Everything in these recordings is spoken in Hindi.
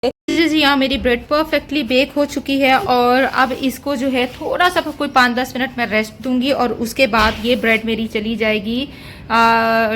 जी जी हाँ, मेरी ब्रेड परफेक्टली बेक हो चुकी है और अब इसको जो है थोड़ा सा कोई 5-10 मिनट मैं रेस्ट दूंगी और उसके बाद ये ब्रेड मेरी चली जाएगी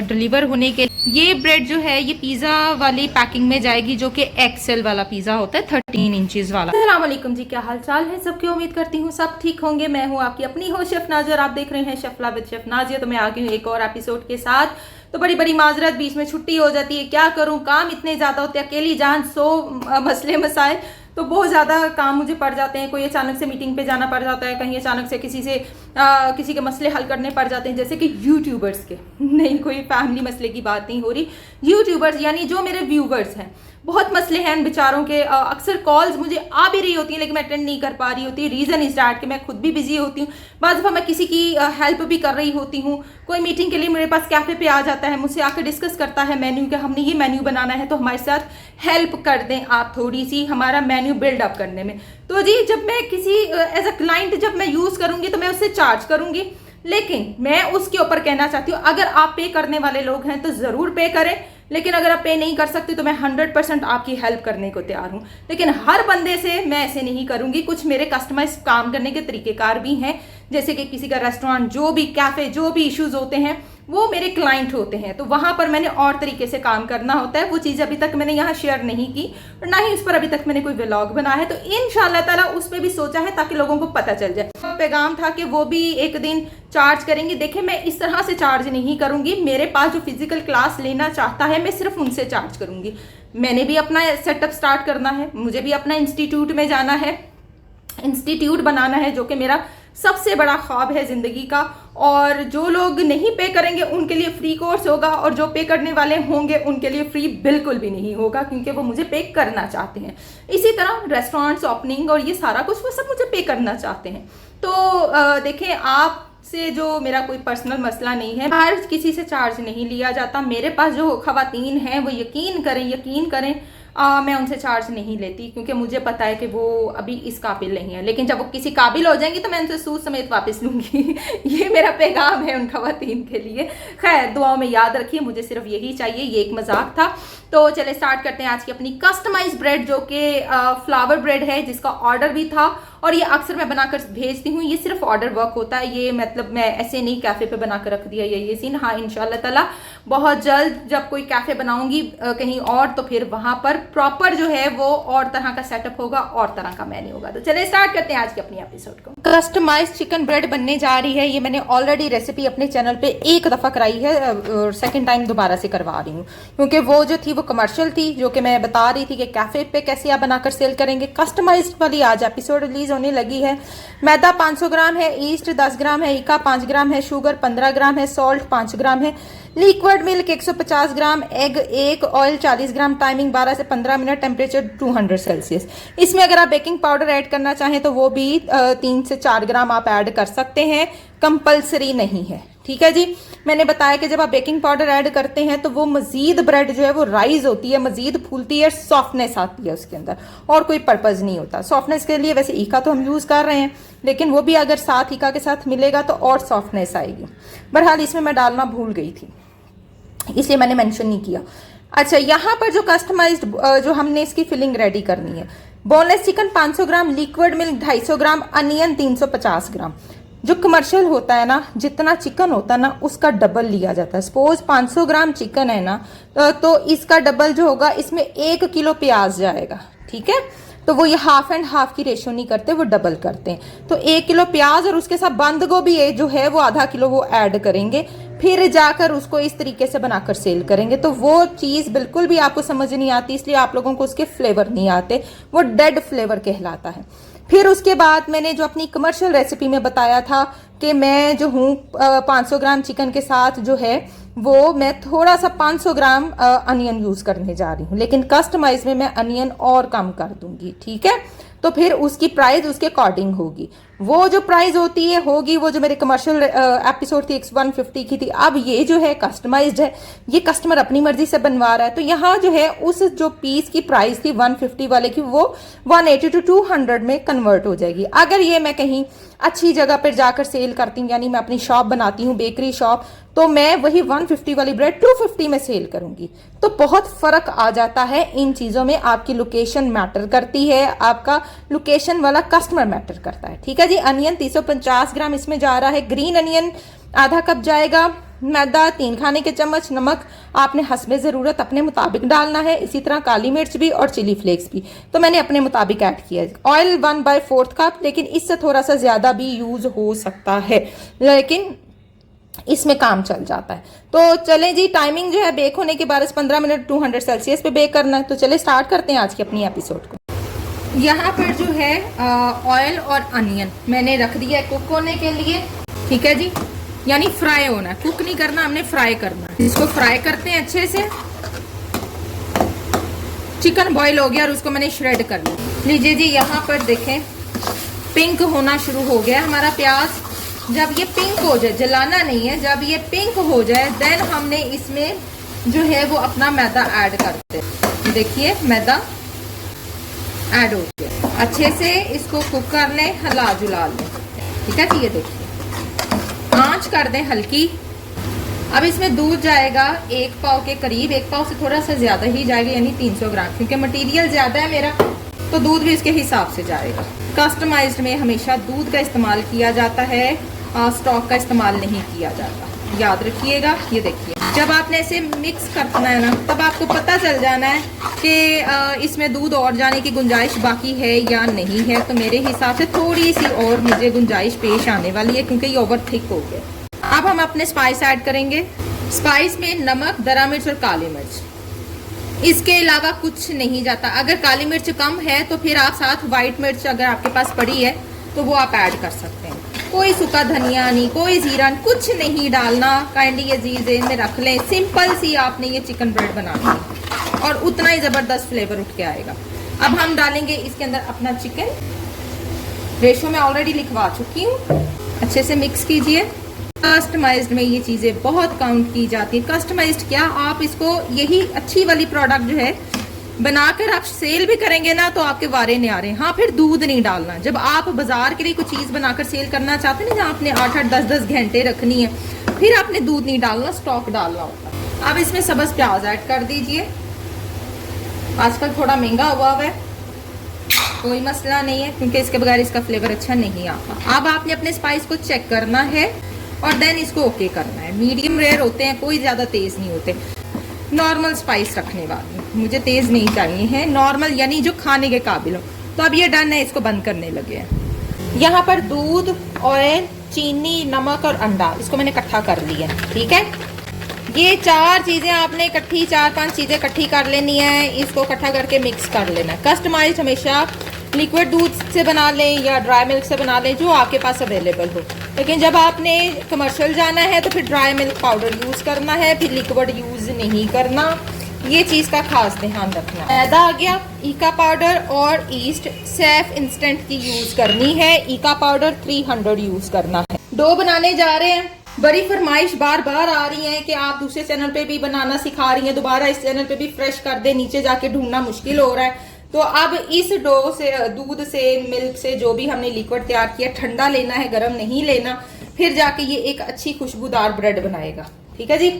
डिलीवर होने के। ये ब्रेड जो है ये पिज़्ज़ा वाली पैकिंग में जाएगी, जो कि एक्सेल वाला पिज़्ज़ा होता है 13 इंचेस वाला। अस्सलाम वालेकुम जी, क्या हाल चाल है सबकी? उम्मीद करती हूँ सब ठीक होंगे। मैं हूँ आपकी अपनी हो शेफ नाज़र, आप देख रहे हैं शेफला विद शेफ नाज़िया। तो मैं आ गई हूँ एक और एपिसोड के साथ। तो बड़ी बड़ी माजरत, बीच में छुट्टी हो जाती है, क्या करूं, काम इतने ज़्यादा होते हैं, अकेली जान सो मसले मसाइल, तो बहुत ज़्यादा काम मुझे पड़ जाते हैं। कोई अचानक से मीटिंग पे जाना पड़ जाता है, कहीं अचानक से किसी के मसले हल करने पड़ जाते हैं, जैसे कि यूट्यूबर्स के। नहीं, कोई फैमिली मसले की बात नहीं हो रही, यूट्यूबर्स यानी जो मेरे व्यूवर्स हैं, बहुत मसले हैं इन बेचारों के। अक्सर कॉल्स मुझे आ भी रही होती हैं लेकिन मैं अटेंड नहीं कर पा रही होती। रीज़न इज डैट कि मैं खुद भी बिजी होती हूँ, बाज़ दफ़ा मैं किसी की हेल्प भी कर रही होती हूँ। कोई मीटिंग के लिए मेरे पास कैफ़े पे आ जाता है, मुझसे आकर डिस्कस करता है मेन्यू का, हमने ये मेन्यू बनाना है तो हमारे साथ हेल्प कर दें आप थोड़ी सी हमारा मेन्यू बिल्डअप करने में। तो जी, जब मैं किसी एज अ क्लाइंट जब मैं यूज़ करूँगी तो मैं उससे चार्ज करूँगी, लेकिन मैं उसके ऊपर कहना चाहती हूँ अगर आप पे करने वाले लोग हैं तो ज़रूर पे करें, लेकिन अगर आप पे नहीं कर सकते तो मैं 100% आपकी हेल्प करने को तैयार हूँ। लेकिन हर बंदे से मैं ऐसे नहीं करूँगी। कुछ मेरे कस्टमाइज काम करने के तरीक़ेकार भी हैं, जैसे कि किसी का रेस्टोरेंट, जो भी कैफ़े, जो भी इश्यूज़ होते हैं वो मेरे क्लाइंट होते हैं, तो वहाँ पर मैंने और तरीके से काम करना होता है। वो चीज़ अभी तक मैंने यहाँ शेयर नहीं की और ना ही उस पर अभी तक मैंने कोई व्लॉग बनाया है, तो इंशाल्लाह ताला उस पर भी सोचा है ताकि लोगों को पता चल जाए। पैगाम था कि वो भी एक दिन चार्ज करेंगे। देखिए, मैं इस तरह से चार्ज नहीं करूँगी। मेरे पास जो फिजिकल क्लास लेना चाहता है मैं सिर्फ उनसे चार्ज करूँगी। मैंने भी अपना सेटअप स्टार्ट करना है, मुझे भी अपना इंस्टीट्यूट में जाना है, इंस्टीट्यूट बनाना है, जो कि मेरा सबसे बड़ा ख्वाब है ज़िंदगी का। और जो लोग नहीं पे करेंगे उनके लिए फ्री कोर्स होगा, और जो पे करने वाले होंगे उनके लिए फ्री बिल्कुल भी नहीं होगा, क्योंकि वो मुझे पे करना चाहते हैं। इसी तरह रेस्टोरेंट्स ओपनिंग और ये सारा कुछ वो सब मुझे पे करना चाहते हैं। तो देखें, आप से जो मेरा कोई पर्सनल मसला नहीं है, हर किसी से चार्ज नहीं लिया जाता। मेरे पास जो खवातीन हैं वो यकीन करें मैं उनसे चार्ज नहीं लेती, क्योंकि मुझे पता है कि वो अभी इस काबिल नहीं है। लेकिन जब वो किसी काबिल हो जाएंगी तो मैं उनसे सूद समेत वापस लूँगी। ये मेरा पैगाम है उन खवातीन के लिए। खैर, दुआओं में याद रखिए, मुझे सिर्फ यही चाहिए, ये एक मजाक था। तो चले स्टार्ट करते हैं आज की अपनी कस्टमाइज ब्रेड, जो कि फ्लावर ब्रेड है, जिसका ऑर्डर भी था और ये अक्सर मैं बनाकर भेजती हूँ। ये सिर्फ ऑर्डर वर्क होता है, ये मतलब मैं ऐसे नहीं कैफ़े पे बनाकर रख दिया ये सीन। हाँ, इंशाल्लाह ताला बहुत जल्द जब कोई कैफ़े बनाऊंगी कहीं और, तो फिर वहाँ पर प्रॉपर जो है वो और तरह का सेटअप होगा, और तरह का मेन्यू होगा। तो चलिए स्टार्ट करते हैं आज के अपनी एपिसोड को। कस्टमाइज चिकन ब्रेड बनने जा रही है। ये मैंने ऑलरेडी रेसिपी अपने चैनल पे एक दफ़ा कराई है और सेकेंड टाइम दोबारा से करवा रही हूँ, क्योंकि वो जो थी वो कमर्शियल थी, जो कि मैं बता रही थी कि कैफ़े पे कैसे आप बनाकर सेल करेंगे। कस्टमाइज वाली आज एपिसोड रिलीज होने लगी है। मैदा 500 ग्राम है, ईस्ट 10 ग्राम है, इका 5 ग्राम है, शुगर 15 ग्राम है, सॉल्ट 5 ग्राम है, लिक्विड मिल्क 150 ग्राम, एग 1, ऑयल 40 ग्राम, टाइमिंग 12 से 15 मिनट, टेम्परेचर 200 सेल्सियस। इसमें अगर आप बेकिंग पाउडर ऐड करना चाहें तो वो भी 3 से 4 ग्राम आप ऐड कर सकते हैं, कंपल्सरी नहीं है। ठीक है जी। मैंने बताया कि जब आप बेकिंग पाउडर ऐड करते हैं तो वो मजीद ब्रेड जो है वो राइज होती है, मजीद फूलती है, सॉफ्टनेस आती है उसके अंदर, और कोई पर्पज़ नहीं होता। सॉफ्टनेस के लिए वैसे ईका तो हम यूज़ कर रहे हैं, लेकिन वो भी अगर साथ ईका के साथ मिलेगा तो और सॉफ्टनेस आएगी। बहरहाल इसमें मैं डालना भूल गई थी, इसलिए मैंने मेंशन नहीं किया। अच्छा, यहाँ पर जो कस्टमाइज्ड जो हमने इसकी फिलिंग रेडी करनी है, बोनलेस चिकन 500 ग्राम, लिक्विड मिल्क 250 ग्राम, अनियन 350 ग्राम। जो कमर्शियल होता है ना, जितना चिकन होता है ना उसका डबल लिया जाता है। सपोज 500 ग्राम चिकन है ना, तो इसका डबल जो होगा, इसमें 1 किलो प्याज जाएगा। ठीक है, तो वो ये हाफ एंड हाफ की रेशो नहीं करते, वो डबल करते हैं। तो 1 किलो प्याज और उसके साथ बंद गोभी जो है वो आधा किलो वो ऐड करेंगे, फिर जाकर उसको इस तरीके से बनाकर सेल करेंगे। तो वो चीज़ बिल्कुल भी आपको समझ नहीं आती, इसलिए आप लोगों को उसके फ्लेवर नहीं आते, वो डेड फ्लेवर कहलाता है। फिर उसके बाद मैंने जो अपनी कमर्शियल रेसिपी में बताया था कि मैं जो हूँ 500 ग्राम चिकन के साथ जो है वो मैं थोड़ा सा 500 ग्राम अनियन यूज़ करने जा रही हूँ, लेकिन कस्टमाइज में मैं अनियन और कम कर दूंगी। ठीक है, तो फिर उसकी प्राइस उसके अकॉर्डिंग होगी। वो जो प्राइस होगी वो जो मेरे कमर्शियल एपिसोड थी 150 की थी। अब ये जो है कस्टमाइज्ड है, ये कस्टमर अपनी मर्जी से बनवा रहा है, तो यहाँ जो है उस जो पीस की प्राइस थी 150 वाले की, वो 180 to 200 में कन्वर्ट हो जाएगी। अगर ये मैं कहीं अच्छी जगह पर जाकर सेल करती हूँ, यानी मैं अपनी शॉप बनाती हूँ, बेकरी शॉप, तो मैं वही 150 वाली ब्रेड 250 में सेल करूंगी। तो बहुत फर्क आ जाता है इन चीजों में। आपकी लोकेशन मैटर करती है, आपका लोकेशन वाला कस्टमर मैटर करता है। ठीक है जी। अनियन 350 ग्राम इसमें जा रहा है। ग्रीन अनियन आधा कप जाएगा। मैदा 3 खाने के चम्मच। नमक आपने हस्बे ज़रूरत अपने मुताबिक डालना है। इसी तरह काली मिर्च भी और चिली फ्लेक्स भी तो मैंने अपने मुताबिक ऐड किया है। ऑयल 1/4 कप, लेकिन इससे थोड़ा सा ज़्यादा भी यूज़ हो सकता है, लेकिन इसमें काम चल जाता है। तो चलें जी, टाइमिंग जो है बेक होने के 12 से 15 मिनट 200 सेल्सियस पे बेक करना है। तो चले स्टार्ट करते हैं आज की अपनी एपिसोड को। यहाँ पर जो है ऑयल और अनियन मैंने रख दिया है कुक होने के लिए। ठीक है जी, यानी फ्राई होना है, कुक नहीं करना, हमने फ्राई करना है। इसको फ्राई करते हैं अच्छे से। चिकन बॉईल हो गया और उसको मैंने श्रेड कर लिया। लीजिए जी, यहाँ पर देखें पिंक होना शुरू हो गया हमारा प्याज। जब ये पिंक हो जाए, जलाना नहीं है, जब ये पिंक हो जाए देन हमने इसमें जो है वो अपना मैदा ऐड करते हैं। देखिए मैदा ऐड हो गया। अच्छे से इसको कुक कर लें, हिला जुला लें। ठीक है जी, ये देखिए आंच कर दें हल्की। अब इसमें दूध जाएगा 1 पाव के करीब, 1 पाव से थोड़ा सा ज्यादा ही जाएगा, यानी 300 ग्राम, क्योंकि मटेरियल ज्यादा है मेरा तो दूध भी इसके हिसाब से जाएगा। कस्टमाइज्ड में हमेशा दूध का इस्तेमाल किया जाता है, स्टॉक का इस्तेमाल नहीं किया जाता, याद रखिएगा। ये देखिए जब आपने इसे मिक्स करना है ना, तब आपको पता चल जाना है कि इसमें दूध और जाने की गुंजाइश बाकी है या नहीं है। तो मेरे हिसाब से थोड़ी सी और मुझे गुंजाइश पेश आने वाली है, क्योंकि ये ओवर थिक हो गया। अब हम अपने स्पाइस ऐड करेंगे। स्पाइस में नमक, दरा मिर्च और काली मिर्च, इसके अलावा कुछ नहीं जाता। अगर काली मिर्च कम है तो फिर आप साथ व्हाइट मिर्च अगर आपके पास पड़ी है तो वो आप ऐड कर सकते हैं। कोई सूखा धनिया नहीं, कोई जीरा, कुछ नहीं डालना। काइंडली ये चीज़ में रख लें। सिंपल सी आपने ये चिकन ब्रेड बनानी है और उतना ही ज़बरदस्त फ्लेवर उठ के आएगा। अब हम डालेंगे इसके अंदर अपना चिकन। रेशो में ऑलरेडी लिखवा चुकी हूँ। अच्छे से मिक्स कीजिए। कस्टमाइज्ड में ये चीज़ें बहुत काउंट की जाती है। कस्टमाइज्ड क्या, आप इसको यही अच्छी वाली प्रोडक्ट जो है बनाकर आप सेल भी करेंगे ना तो आपके वारे न्यारे। हाँ, फिर दूध नहीं डालना। जब आप बाजार के लिए कोई चीज़ बनाकर सेल करना चाहते हैं ना, जहाँ आपने 8-8, 10-10 घंटे रखनी है, फिर आपने दूध नहीं डालना, स्टॉक डालना होता। अब इसमें सब्ज़ प्याज ऐड कर दीजिए। आजकल थोड़ा महंगा हुआ है, कोई मसला नहीं है, क्योंकि इसके बगैर इसका फ्लेवर अच्छा नहीं आता। अब आपने अपने स्पाइस को चेक करना है और देन इसको ओके करना है। मीडियम रेयर होते हैं, कोई ज़्यादा तेज़ नहीं होते। नॉर्मल स्पाइस रखने वाली, मुझे तेज़ नहीं चाहिए है, नॉर्मल यानी जो खाने के काबिल हो। तो अब ये डन है, इसको बंद करने लगे हैं। यहाँ पर दूध, ऑयल, चीनी, नमक और अंडा, इसको मैंने इकट्ठा कर लिया। ठीक है, ये 4 चीज़ें आपने इकट्ठी, 4-5 चीज़ें इकट्ठी कर लेनी है। इसको इकट्ठा करके मिक्स कर लेना है। कस्टमाइज हमेशा लिक्विड दूध से बना लें या ड्राई मिल्क से बना लें, जो आपके पास अवेलेबल हो। लेकिन जब आपने कमर्शियल जाना है तो फिर ड्राई मिल्क पाउडर यूज़ करना है, फिर लिक्विड यूज़ नहीं करना। ये चीज़ का खास ध्यान रखना। मैदा आ गया, ईका पाउडर और ईस्ट सैफ इंस्टेंट की यूज़ करनी है। ईका पाउडर 300 यूज़ करना है। डो बनाने जा रहे हैं। बड़ी फरमाइश बार बार आ रही है कि आप दूसरे चैनल पे भी बनाना सिखा रही हैं, दोबारा इस चैनल पे भी फ्रेश कर दे, नीचे जाके ढूंढना मुश्किल हो रहा है। तो अब इस डो से, दूध से, मिल्क से जो भी हमने लिक्विड तैयार किया, ठंडा लेना है, गर्म नहीं लेना, फिर जाके ये एक अच्छी खुशबूदार ब्रेड बनाएगा। ठीक है जी।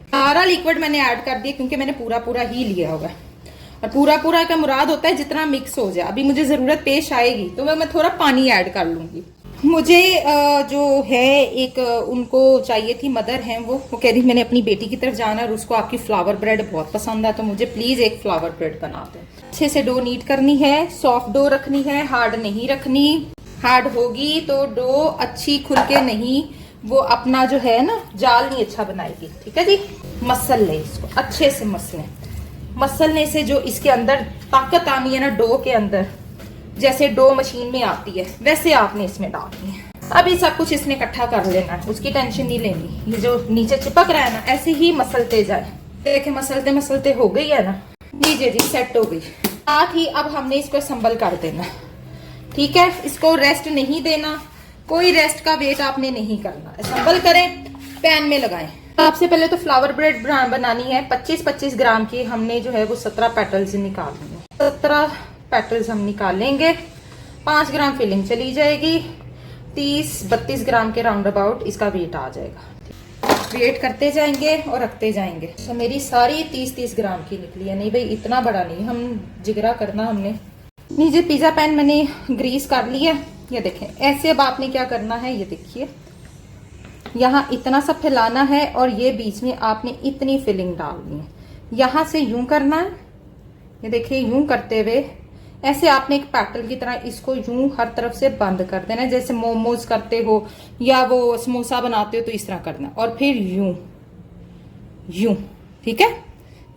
सारा लिक्विड मैंने ऐड कर दिया, क्योंकि मैंने पूरा पूरा ही लिया हुआ है। और पूरा पूरा का मुराद होता है जितना मिक्स हो जाए। अभी मुझे ज़रूरत पेश आएगी तो मैं थोड़ा पानी ऐड कर लूँगी। मुझे जो है एक उनको चाहिए थी, मदर हैं वो कह रही मैंने अपनी बेटी की तरफ जाना और उसको आपकी फ्लावर ब्रेड बहुत पसंद है, तो मुझे प्लीज़ एक फ्लावर ब्रेड बना दें। अच्छे से डो नीट करनी है, सॉफ्ट डो रखनी है, हार्ड नहीं रखनी। हार्ड होगी तो डो अच्छी खुल के नहीं, वो अपना जो है ना जाल नहीं अच्छा बनाएगी। ठीक है जी। मसल ले इसको, अच्छे से मसलने से जो इसके अंदर ताकत आनी है ना डो के अंदर, जैसे डो मशीन में आती है वैसे आपने इसमें डालनी है। अभी सब कुछ इसने इकट्ठा कर लेना है, उसकी टेंशन नहीं लेनी। ये जो नीचे चिपक रहा है ना, ऐसे ही मसलते जाए। देखे मसलते मसलते हो गई है ना, लीजिए जी सेट हो गई। साथ ही अब हमने इसको संभल कर देना। ठीक है, इसको रेस्ट नहीं देना, कोई रेस्ट का वेट आपने नहीं करना। संभल करें, पैन में लगाएं। सबसे पहले तो फ्लावर ब्रेड बनानी है। 25-25 ग्राम की हमने जो है वो 17 पेटल्स निकालनी है। 17 पेटल्स हम निकालेंगे। 5 ग्राम फिलिंग चली जाएगी। 30-32 ग्राम के राउंड अबाउट इसका वेट आ जाएगा। वेट करते जाएंगे और रखते जाएंगे। तो मेरी सारी 30-30 ग्राम की निकली है। नहीं भाई इतना बड़ा नहीं, हम जिगरा करना हमने। नीचे पिज़्ज़ा पैन मैंने ग्रीस कर लिया। ये देखें ऐसे अब आपने क्या करना है, ये देखिए यहाँ इतना सा फैलाना है और ये बीच में आपने इतनी फिलिंग डालनी है। यहाँ से यूं करना है, ये देखिए यूं करते हुए ऐसे आपने एक पैटल की तरह इसको यूं हर तरफ से बंद कर देना है, जैसे मोमोज करते हो या वो समोसा बनाते हो तो इस तरह करना, और फिर यूं यूं, ठीक है।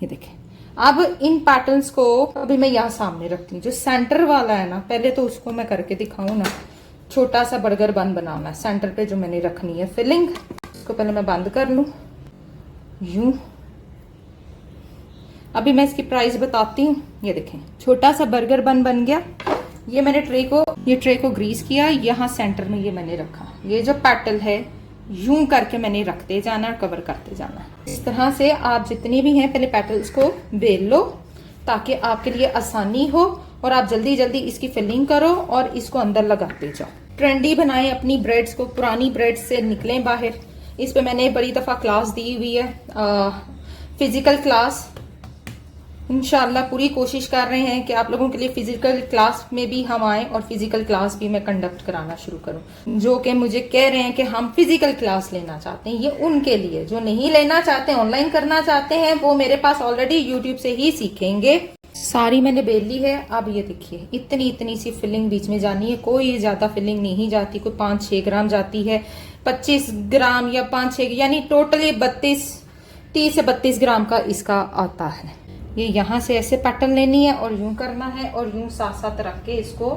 ये देखें अब इन पैटर्न्स को अभी मैं यहाँ सामने रखती हूँ। जो सेंटर वाला है ना, पहले तो उसको मैं करके दिखाऊं ना। छोटा सा बर्गर बन बनाना है, सेंटर पे जो मैंने रखनी है फिलिंग, इसको पहले मैं बंद कर लूं यूं। अभी मैं इसकी प्राइस बताती हूँ। ये देखें छोटा सा बर्गर बन गया। ये मैंने ट्रे को ग्रीस किया, यहाँ सेंटर में ये मैंने रखा। ये जो पैटल है यूं करके मैंने रखते जाना और कवर करते जाना। इस तरह से आप जितने भी हैं पहले पैटल्स को बेल लो ताकि आपके लिए आसानी हो और आप जल्दी जल्दी इसकी फिलिंग करो और इसको अंदर लगाते जाओ। ट्रेंडी बनाएं अपनी ब्रेड्स को, पुरानी ब्रेड्स से निकलें बाहर। इस पे मैंने बड़ी दफ़ा क्लास दी हुई है, फिजिकल क्लास। इंशाल्लाह पूरी कोशिश कर रहे हैं कि आप लोगों के लिए फिजिकल क्लास में भी हम आए और फिजिकल क्लास भी मैं कंडक्ट कराना शुरू करूं। जो कि मुझे कह रहे हैं कि हम फिजिकल क्लास लेना चाहते हैं, ये उनके लिए। जो नहीं लेना चाहते, ऑनलाइन करना चाहते हैं, वो मेरे पास ऑलरेडी यूट्यूब से ही सीखेंगे। सारी मैंने बेल ली है। अब ये देखिए इतनी इतनी सी फिलिंग बीच में जानी है, कोई ज्यादा फिलिंग नहीं जाती, कोई 5-6 ग्राम जाती है, 25 ग्राम या 5-6, यानी टोटली 30 से 32 ग्राम का इसका आता है। ये यहाँ से ऐसे पैटर्न लेनी है और यूं करना है और यूं साथ साथ रख के इसको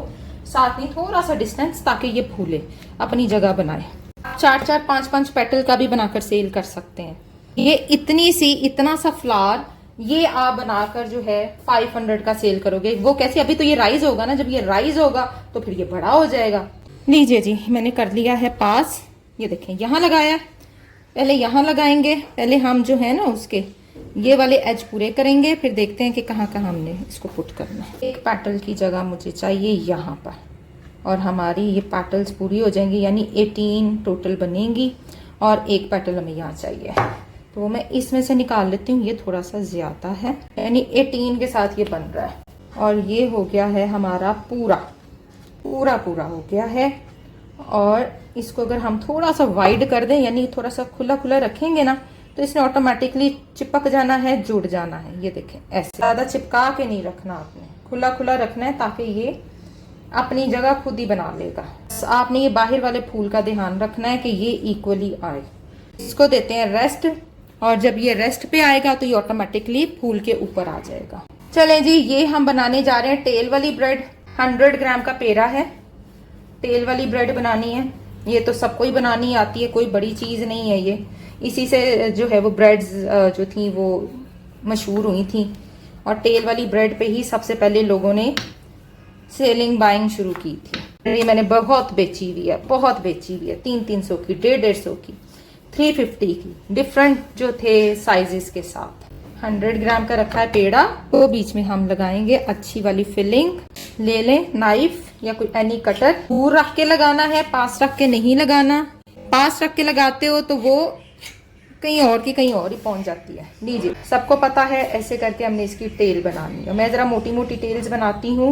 साथ में थोड़ा सा डिस्टेंस, ताकि ये फूले, अपनी जगह बनाए। 4-4, 5-5 पेटल का भी बनाकर सेल कर सकते हैं। ये इतना सा फ्लावर ये आप बनाकर जो है 500 का सेल करोगे। वो कैसे, अभी तो ये राइज होगा ना, जब ये राइज होगा तो फिर ये बड़ा हो जाएगा। लीजिए जी मैंने कर लिया है पास। ये देखें यहाँ लगाया, पहले यहाँ लगाएंगे। पहले हम जो है ना उसके ये वाले एज पूरे करेंगे, फिर देखते हैं कि कहाँ कहाँ हमने इसको पुट करना है। एक पैटल की जगह मुझे चाहिए यहाँ पर, और हमारी ये पैटल्स पूरी हो जाएंगी, यानी 18 टोटल बनेंगी और एक पैटल हमें यहाँ चाहिए। तो मैं इसमें से निकाल लेती हूँ, ये थोड़ा सा ज्यादा है, यानी 18 के साथ ये बन रहा है। और ये हो गया है हमारा पूरा हो गया है। और इसको अगर हम थोड़ा सा वाइड कर दें, यानी थोड़ा सा खुला खुला रखेंगे ना, तो इसने ऑटोमेटिकली चिपक जाना है, जुड़ जाना है। ये देखें ऐसे ज्यादा चिपका के नहीं रखना, आपने खुला खुला रखना है ताकि ये अपनी जगह खुद ही बना लेगा। आपने ये बाहर वाले फूल का ध्यान रखना है कि ये इक्वली आए। इसको देते हैं रेस्ट, और जब ये रेस्ट पे आएगा तो ये ऑटोमेटिकली फूल के ऊपर आ जाएगा। चलें जी, ये हम बनाने जा रहे हैं टेल वाली ब्रेड। 100 ग्राम का पेड़ा है, टेल वाली ब्रेड बनानी है। ये तो सबको ही बनानी आती है, कोई बड़ी चीज नहीं है ये। इसी से जो है वो ब्रेड्स जो थी वो मशहूर हुई थी, और टेल वाली ब्रेड पे ही सबसे पहले लोगों ने सेलिंग बाइंग शुरू की थी। ये मैंने बहुत बेची हुई है, 300 की, 150 की, 350 की, डिफरेंट जो थे साइजेस के साथ। 100 ग्राम का रखा है पेड़ा, तो बीच में हम लगाएंगे अच्छी वाली फिलिंग। ले लें नाइफ या कोई एनी कटर। दूर रख के लगाना है, पास रख के नहीं लगाना। पास रख के लगाते हो तो वो कहीं और ही पहुंच जाती है। लीजिए, सबको पता है ऐसे करके हमने इसकी टेल बनानी है। मैं जरा मोटी मोटी टेल्स बनाती हूँ,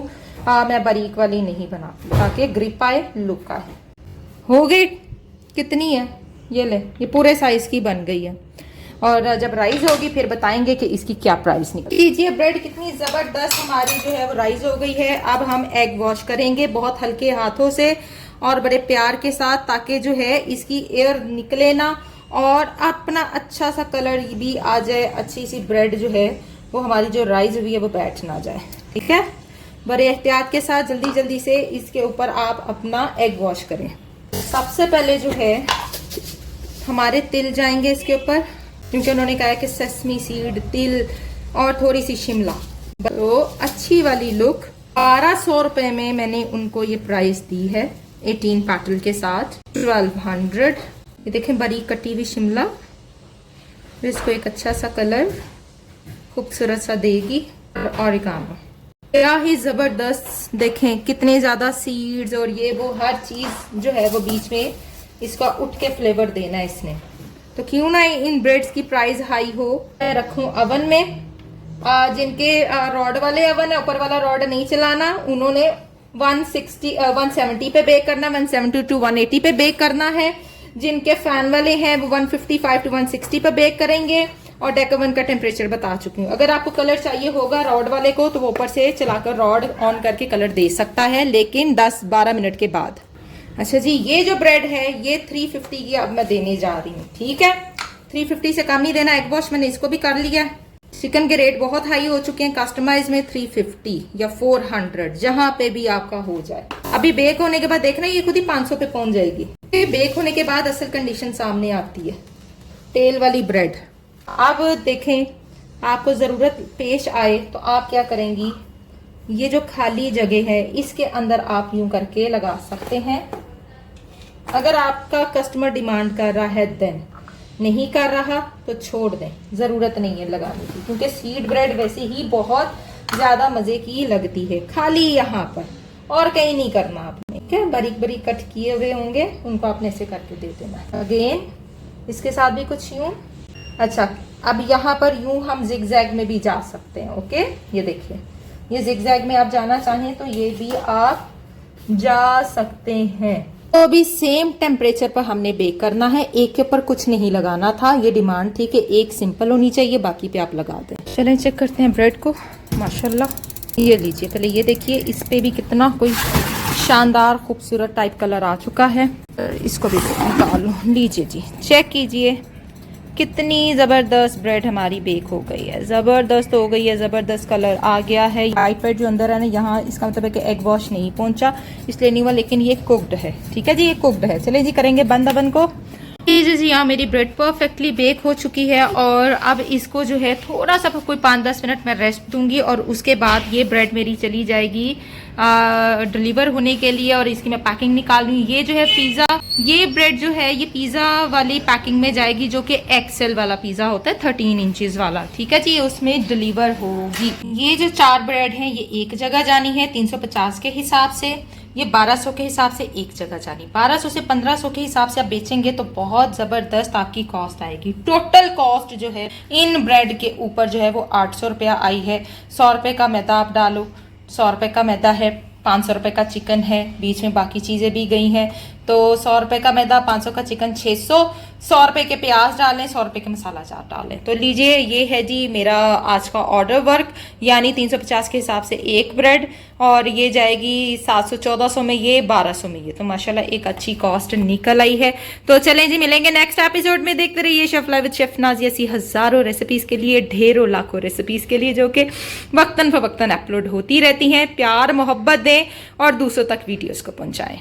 मैं बारीक वाली नहीं बनाती, ताकि ग्रिप आए, लुक आए। हो गई, कितनी है ये ले, ये पूरे साइज की बन गई है। और जब राइज होगी फिर बताएंगे कि इसकी क्या प्राइस निकली। लीजिए, ब्रेड कितनी जबरदस्त हमारी जो है वो राइज हो गई है। अब हम एग वॉश करेंगे बहुत हल्के हाथों से और बड़े प्यार के साथ, ताकि जो है इसकी एयर निकले ना और अपना अच्छा सा कलर भी आ जाए। अच्छी सी ब्रेड जो है वो हमारी जो राइज हुई है वो बैठ ना जाए, ठीक है। बड़े एहतियात के साथ जल्दी जल्दी से इसके ऊपर आप अपना एग वॉश करें। सबसे पहले जो है हमारे तिल जाएंगे इसके ऊपर, क्योंकि उन्होंने कहा है कि सेसमी सीड, तिल और थोड़ी सी शिमला। तो अच्छी वाली लुक। 1200 रुपए में मैंने उनको ये प्राइस दी है, 18 पैटल के साथ 1200। ये देखें बारीक कटी हुई शिमला, इसको एक अच्छा सा कलर खूबसूरत सा देगी। और ऑरिगानो क्या ही जबरदस्त, देखें कितने ज्यादा सीड्स और ये वो हर चीज जो है वो बीच में इसका उठ के फ्लेवर देना है इसने। तो क्यों ना इन ब्रेड्स की प्राइस हाई हो। मैं रखूं ओवन में। जिनके रॉड वाले ओवन है, ऊपर वाला रॉड नहीं चलाना, उन्होंने 170 पे बेक करना, 170 टू 180 पे बेक करना है। जिनके फैन वाले हैं वो 155 टू 160 पे बेक करेंगे। और डेकोवन का टेम्परेचर बता चुकी हूँ। अगर आपको कलर चाहिए होगा रॉड वाले को तो वो ऊपर से चलाकर रॉड ऑन करके कलर दे सकता है, लेकिन 10-12 मिनट के बाद। अच्छा जी, ये जो ब्रेड है ये 350 की अब मैं देने जा रही हूँ, ठीक है। 350 से कम ही देना। एग वॉश मैंने इसको भी कर लिया। चिकन के रेट बहुत हाई हो चुके हैं, कस्टमाइज में 350 या 400 जहां पे भी आपका हो जाए। अभी बेक होने के बाद देखना ये खुद ही 500 पे पहुंच जाएगी। बेक होने के बाद असल कंडीशन सामने आती है। तेल वाली ब्रेड। अब देखें, आपको जरूरत पेश आए तो आप क्या करेंगी, ये जो खाली जगह है इसके अंदर आप यूं करके लगा सकते हैं। अगर आपका कस्टमर डिमांड कर रहा है देन, नहीं कर रहा तो छोड़ दें, जरूरत नहीं है लगाने की, क्योंकि सीड ब्रेड वैसे ही बहुत ज्यादा मजे की लगती है। खाली यहाँ पर और कहीं नहीं करना आपने, ठीक है। बारीक बारीक कट किए हुए होंगे, उनको आपने ऐसे करके दे देना। अगेन इसके साथ भी कुछ यूं। अच्छा, अब यहाँ पर यूं हम जिगजैग में भी जा सकते हैं। ओके, ये देखिए, ये जिगजैग में आप जाना चाहें तो ये भी आप जा सकते हैं। तो अभी सेम टेम्परेचर पर हमने बेक करना है, एक के ऊपर कुछ नहीं लगाना था। ये डिमांड थी कि एक सिंपल होनी चाहिए, बाकी पे आप लगा दें। चलें चेक करते हैं ब्रेड को। माशाल्लाह, ये लीजिए, पहले ये देखिए, इस पे भी कितना कोई शानदार खूबसूरत टाइप कलर आ चुका है। इसको भी निकाल लो। लीजिए जी, चेक कीजिए कितनी ज़बरदस्त ब्रेड हमारी बेक हो गई है। ज़बरदस्त हो गई है, ज़बरदस्त कलर आ गया है। वाइट ब्रेड जो अंदर है ना, यहाँ इसका मतलब है कि एग वॉश नहीं पहुंचा, इसलिए नहीं हुआ, लेकिन ये कुक्ड है, ठीक है जी, ये कुक्ड है। चलिए जी, करेंगे बंद अवन को। जी यहाँ मेरी ब्रेड परफेक्टली बेक हो चुकी है और अब इसको जो है थोड़ा सा कोई 5-10 मिनट मैं रेस्ट दूंगी और उसके बाद ये ब्रेड मेरी चली जाएगी डिलीवर होने के लिए और इसकी मैं पैकिंग निकाल लूँ। ये जो है पिज़्ज़ा, ये ब्रेड जो है ये पिज़्ज़ा वाली पैकिंग में जाएगी, जो कि एक्सेल वाला पिज़्ज़ा होता है 13 इंचेस वाला, ठीक है जी, उसमें डिलीवर होगी। ये जो 4 ब्रेड हैं ये एक जगह जानी है 350 के हिसाब से, ये 1200 के हिसाब से एक जगह जानी। 1200 से 1500 के हिसाब से आप बेचेंगे तो बहुत ज़बरदस्त आपकी कॉस्ट आएगी। टोटल कॉस्ट जो है इन ब्रेड के ऊपर जो है वो 800 रुपया आई है। 100 रुपये का मैदा आप डालो, 100 रुपये का मैदा है, 500 रुपये का चिकन है, बीच में बाकी चीज़ें भी गई हैं, तो 100 रुपये का मैदा, 500 का चिकन, 600, 100 रुपये के प्याज डालें, 100 रुपये के मसाला चाट डालें। तो लीजिए, ये है जी मेरा आज का ऑर्डर वर्क, यानी 350 के हिसाब से एक ब्रेड और ये जाएगी 700-1400 में, ये 1200 में, ये तो माशाल्लाह एक अच्छी कॉस्ट निकल आई है। तो चलें जी, मिलेंगे नेक्स्ट एपिसोड में। देखते रहिए chef live with chef Nazia ऐसी हज़ारों रेसिपीज़ के लिए, ढेरों लाखों रेसिपीज़ के लिए, जो कि वक्तन फवक्तन अपलोड होती रहती हैं। प्यार मोहब्बत दें और दूसरों तक वीडियोज़ को पहुँचाएँ।